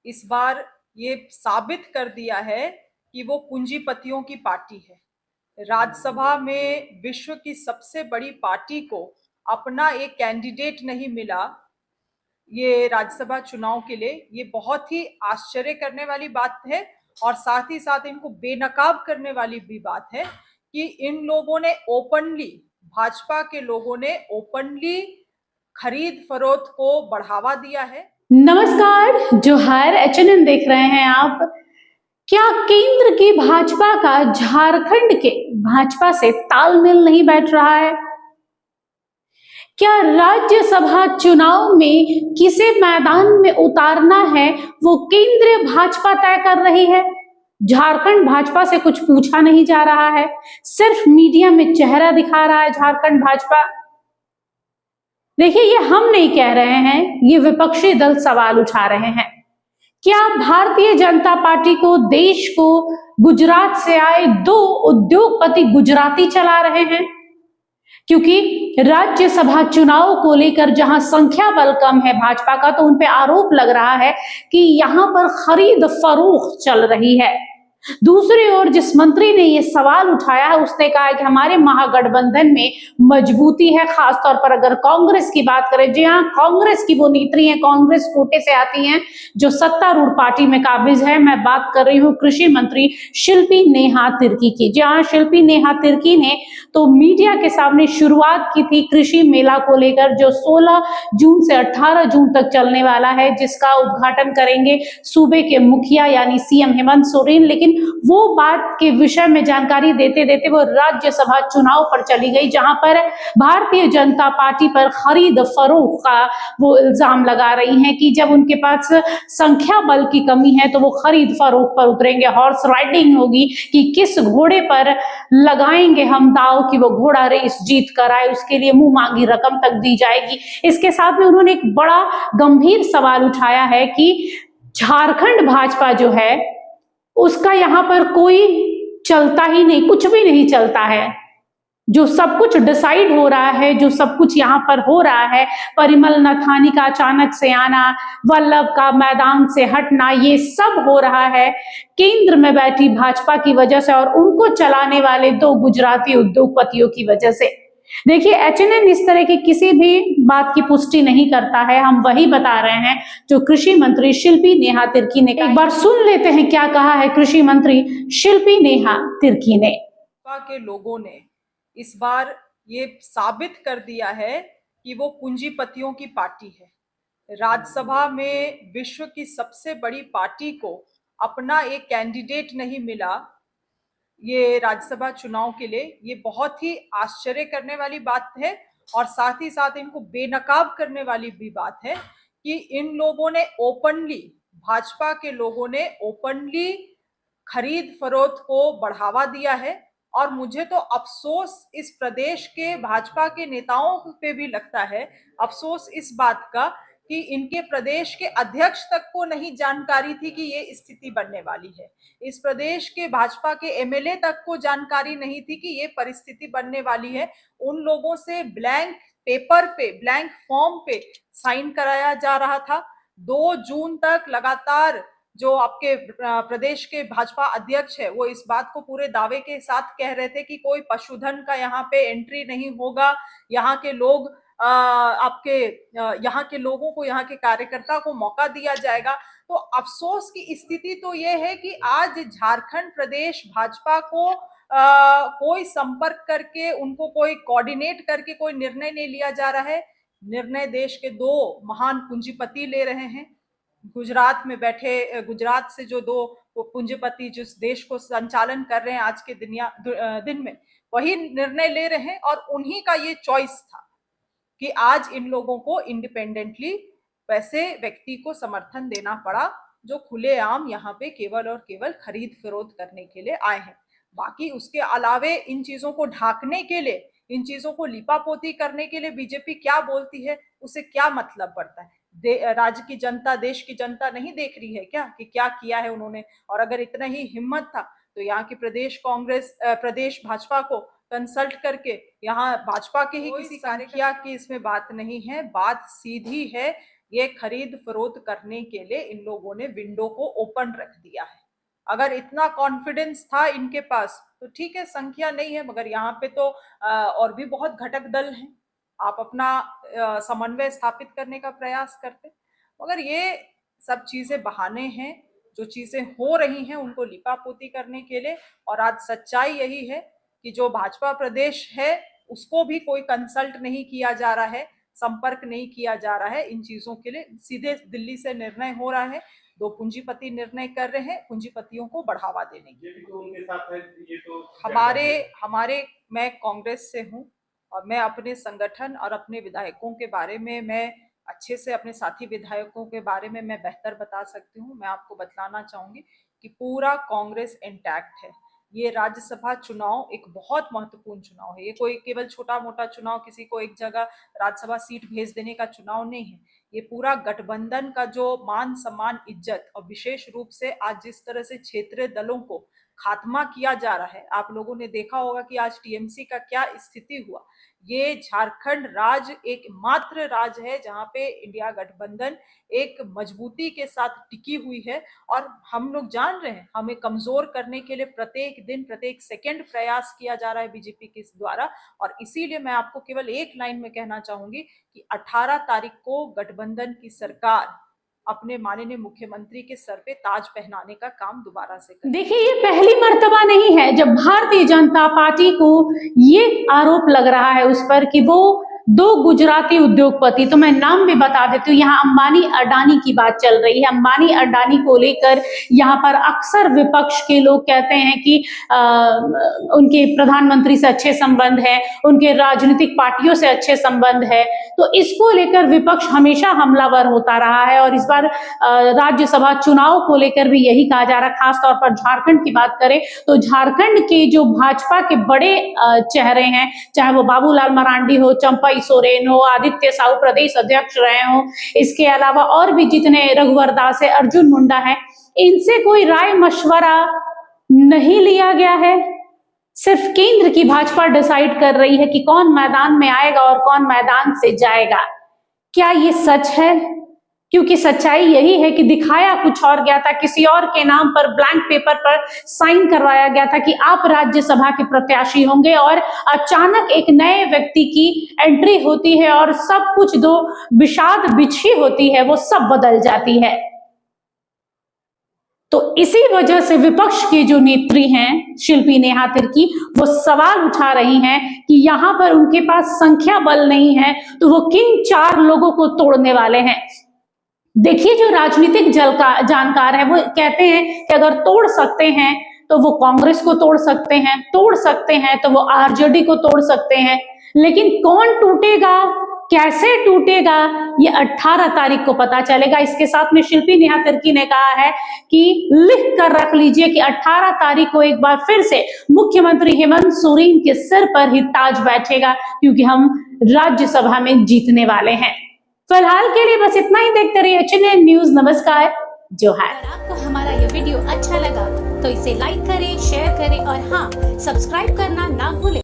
इस बार ये साबित कर दिया है कि वो पूंजीपतियों की पार्टी है। राज्यसभा में विश्व की सबसे बड़ी पार्टी को अपना एक कैंडिडेट नहीं मिला ये राज्यसभा चुनाव के लिए। ये बहुत ही आश्चर्य करने वाली बात है और साथ ही साथ इनको बेनकाब करने वाली भी बात है कि इन लोगों ने ओपनली, भाजपा के लोगों ने ओपनली खरीद फरोख्त को बढ़ावा दिया है। नमस्कार, जोहार। एचएनएन देख रहे हैं आप। क्या केंद्र की भाजपा का झारखंड के भाजपा से तालमेल नहीं बैठ रहा है? क्या राज्यसभा चुनाव में किसे मैदान में उतारना है वो केंद्रीय भाजपा तय कर रही है? झारखंड भाजपा से कुछ पूछा नहीं जा रहा है, सिर्फ मीडिया में चेहरा दिखा रहा है झारखंड भाजपा। देखिए, ये हम नहीं कह रहे हैं, ये विपक्षी दल सवाल उठा रहे हैं। क्या भारतीय जनता पार्टी को, देश को गुजरात से आए दो उद्योगपति गुजराती चला रहे हैं? क्योंकि राज्यसभा चुनाव को लेकर जहां संख्या बल कम है भाजपा का, तो उन पे आरोप लग रहा है कि यहां पर खरीद फरोख्त चल रही है। दूसरी ओर जिस मंत्री ने ये सवाल उठाया है उसने कहा है कि हमारे महागठबंधन में मजबूती है, खासतौर पर अगर कांग्रेस की बात करें। जी हाँ, कांग्रेस की वो नेत्रियां कांग्रेस कोटे से आती हैं जो सत्तारूढ़ पार्टी में काबिज है। मैं बात कर रही हूँ कृषि मंत्री शिल्पी नेहा तिर्की की। जी हाँ, शिल्पी नेहा तिर्की ने तो मीडिया के सामने शुरुआत की थी कृषि मेला को लेकर, जो 16 जून से 18 जून तक चलने वाला है, जिसका उद्घाटन करेंगे सूबे के मुखिया यानी सीएम हेमंत सोरेन। लेकिन वो बात के विषय में जानकारी देते देते वो राज्यसभा चुनाव पर चली गई, जहां पर भारतीय जनता पार्टी पर खरीद फरोख्त का वो इल्जाम लगा रही हैं कि जब उनके पास संख्या बल की कमी है तो वो खरीद फरोख्त पर उतरेंगे, हॉर्स राइडिंग होगी कि किस घोड़े पर लगाएंगे हम दाव कि वो घोड़ा रेस जीत कर आए, उसके लिए मुंह मांगी रकम तक दी जाएगी। इसके साथ में उन्होंने एक बड़ा गंभीर सवाल उठाया है कि झारखंड भाजपा जो है उसका यहाँ पर कोई चलता ही नहीं, कुछ भी नहीं चलता है। जो सब कुछ डिसाइड हो रहा है, जो सब कुछ यहाँ पर हो रहा है, परिमल नथानी का अचानक से आना, वल्लभ का मैदान से हटना, ये सब हो रहा है केंद्र में बैठी भाजपा की वजह से और उनको चलाने वाले दो गुजराती उद्योगपतियों की वजह से। देखिए, एचएनएन इस तरह की किसी भी बात की पुष्टि नहीं करता है, हम वही बता रहे हैं जो कृषि मंत्री शिल्पी नेहा तिर्की ने। एक बार सुन लेते हैं क्या कहा है कृषि मंत्री शिल्पी नेहा तिर्की ने। के लोगों ने इस बार ये साबित कर दिया है कि वो पूंजीपतियों की पार्टी है। राज्यसभा में विश्व की सबसे बड़ी पार्टी को अपना एक कैंडिडेट नहीं मिला ये राज्यसभा चुनाव के लिए। ये बहुत ही आश्चर्य करने वाली बात है और साथ ही साथ इनको बेनकाब करने वाली भी बात है कि इन लोगों ने ओपनली, भाजपा के लोगों ने ओपनली खरीद फरोख्त को बढ़ावा दिया है। और मुझे तो अफसोस इस प्रदेश के भाजपा के नेताओं पे भी लगता है, अफसोस इस बात का कि इनके प्रदेश के अध्यक्ष तक को नहीं जानकारी थी कि ये स्थिति बनने वाली है। इस प्रदेश के भाजपा के एमएलए तक को जानकारी नहीं थी कि ये परिस्थिति बनने वाली है। उन लोगों से ब्लैंक पेपर पे, ब्लैंक फॉर्म पे साइन कराया जा रहा था। 2 जून तक लगातार जो आपके प्रदेश के भाजपा अध्यक्ष है वो इस बात को पूरे दावे के साथ कह रहे थे कि कोई पशुधन का यहाँ पे एंट्री नहीं होगा। यहाँ के लोग आपके यहाँ के लोगों को, यहाँ के कार्यकर्ता को मौका दिया जाएगा। तो अफसोस की स्थिति तो ये है कि आज झारखंड प्रदेश भाजपा को कोई संपर्क करके, उनको कोई कोऑर्डिनेट करके कोई निर्णय नहीं लिया जा रहा है। निर्णय देश के दो महान पूंजीपति ले रहे हैं। गुजरात में बैठे, गुजरात से जो दो पूंजीपति जिस देश को संचालन कर रहे हैं आज के दिन में, वही निर्णय ले रहे हैं। और उन्हीं का ये चॉइस था कि आज इन लोगों को इंडिपेंडेंटली वैसे व्यक्ति को समर्थन देना पड़ा जो खुलेआम यहाँ पे केवल और केवल खरीद फरोख्त करने के लिए आए हैं। बाकी उसके अलावे इन चीजों को ढांकने के लिए, इन चीजों को लिपापोती करने के लिए बीजेपी क्या बोलती है, उसे क्या मतलब पड़ता है? राज्य की जनता, देश की जनता नहीं देख रही है क्या कि क्या किया है उन्होंने? और अगर इतना ही हिम्मत था तो यहाँ की प्रदेश कांग्रेस, प्रदेश भाजपा को कंसल्ट करके, यहाँ भाजपा के ही किसी संख्या की इसमें बात नहीं है, बात सीधी है ये खरीद फरोख्त करने के लिए इन लोगों ने विंडो को ओपन रख दिया है। अगर इतना कॉन्फिडेंस था इनके पास तो ठीक है, संख्या नहीं है, मगर यहाँ पे तो और भी बहुत घटक दल हैं। आप अपना समन्वय स्थापित करने का प्रयास करते, मगर ये सब चीजें बहाने हैं। जो चीजें हो रही हैं उनको लिपापोती करने के लिए। और आज सच्चाई यही है कि जो भाजपा प्रदेश है उसको भी कोई कंसल्ट नहीं किया जा रहा है, संपर्क नहीं किया जा रहा है इन चीजों के लिए। सीधे दिल्ली से निर्णय हो रहा है, दो पूंजीपति निर्णय कर रहे हैं पूंजीपतियों को बढ़ावा देने के। ये भी तो उनके साथ है, ये तो हमारे मैं कांग्रेस से हूं और मैं अपने संगठन और अपने विधायकों के बारे में मैं अच्छे से, अपने साथी विधायकों के बारे में मैं बेहतर बता सकती हूँ। मैं आपको बतलाना चाहूंगी कि पूरा कांग्रेस इंटैक्ट है। ये राज्यसभा चुनाव एक बहुत महत्वपूर्ण चुनाव है। ये कोई केवल छोटा मोटा चुनाव, किसी को एक जगह राज्यसभा सीट भेज देने का चुनाव नहीं है। ये पूरा गठबंधन का जो मान सम्मान, इज्जत और विशेष रूप से आज जिस तरह से क्षेत्रीय दलों को खात्मा किया जा रहा है, आप लोगों ने देखा होगा कि आज टीएमसी का क्या स्थिति हुआ। ये झारखंड राज्य एकमात्र राज्य है जहां पे इंडिया गठबंधन एक मजबूती के साथ टिकी हुई है। और हम लोग जान रहे हैं, हमें कमजोर करने के लिए प्रत्येक दिन प्रत्येक सेकंड प्रयास किया जा रहा है बीजेपी के द्वारा। और इसीलिए मैं आपको केवल एक लाइन में कहना चाहूंगी कि 18 तारीख को गठबंधन की सरकार अपने माननीय मुख्यमंत्री के सर पे ताज पहनाने का काम दोबारा से करें। देखिए, ये पहली मर्तबा नहीं है जब भारतीय जनता पार्टी को ये आरोप लग रहा है उस पर कि वो दो गुजराती उद्योगपति, तो मैं नाम भी बता देती हूँ, यहाँ अंबानी अडानी की बात चल रही है। अंबानी अडानी को लेकर यहाँ पर अक्सर विपक्ष के लोग कहते हैं कि उनके प्रधानमंत्री से अच्छे संबंध है, उनके राजनीतिक पार्टियों से अच्छे संबंध है, तो इसको लेकर विपक्ष हमेशा हमलावर होता रहा है। और इस बार राज्यसभा चुनाव को लेकर भी यही कहा जा रहा है। खासतौर पर झारखंड की बात करें तो झारखंड के जो भाजपा के बड़े चेहरे हैं, चाहे वो बाबूलाल मरांडी हो, चंपई सोरेन हो, आदित्य साहू प्रदेश अध्यक्ष रहे हो, इसके अलावा और भी जितने रघुवर दास है, अर्जुन मुंडा है, इनसे कोई राय मशवरा नहीं लिया गया है। सिर्फ केंद्र की भाजपा डिसाइड कर रही है कि कौन मैदान में आएगा और कौन मैदान से जाएगा। क्या ये सच है? क्योंकि सच्चाई यही है कि दिखाया कुछ और गया था, किसी और के नाम पर ब्लैंक पेपर पर साइन करवाया गया था कि आप राज्यसभा के प्रत्याशी होंगे, और अचानक एक नए व्यक्ति की एंट्री होती है और सब कुछ, दो विषाद बिछी होती है, वो सब बदल जाती है। तो इसी वजह से विपक्ष की जो नेत्री हैं शिल्पी नेहा तिर्की, वो सवाल उठा रही हैं कि यहां पर उनके पास संख्या बल नहीं है तो वो किन 4 लोगों को तोड़ने वाले हैं। देखिए, जो राजनीतिक जानकार है वो कहते हैं कि अगर तोड़ सकते हैं तो वो कांग्रेस को तोड़ सकते हैं तो वो आरजेडी को तोड़ सकते हैं, लेकिन कौन टूटेगा, कैसे टूटेगा, ये 18 तारीख को पता चलेगा। इसके साथ में शिल्पी नेहा तिर्की ने कहा है कि लिख कर रख लीजिए कि 18 तारीख को एक बार फिर से मुख्यमंत्री हेमंत सोरेन के सिर पर ही ताज बैठेगा, क्योंकि हम राज्यसभा में जीतने वाले हैं। फिलहाल के लिए बस इतना ही। देखते रहिए HNN न्यूज। नमस्कार, जोहार। अगर आपको हमारा ये वीडियो अच्छा लगा तो इसे लाइक करें, शेयर करें और हाँ, सब्सक्राइब करना ना भूलें।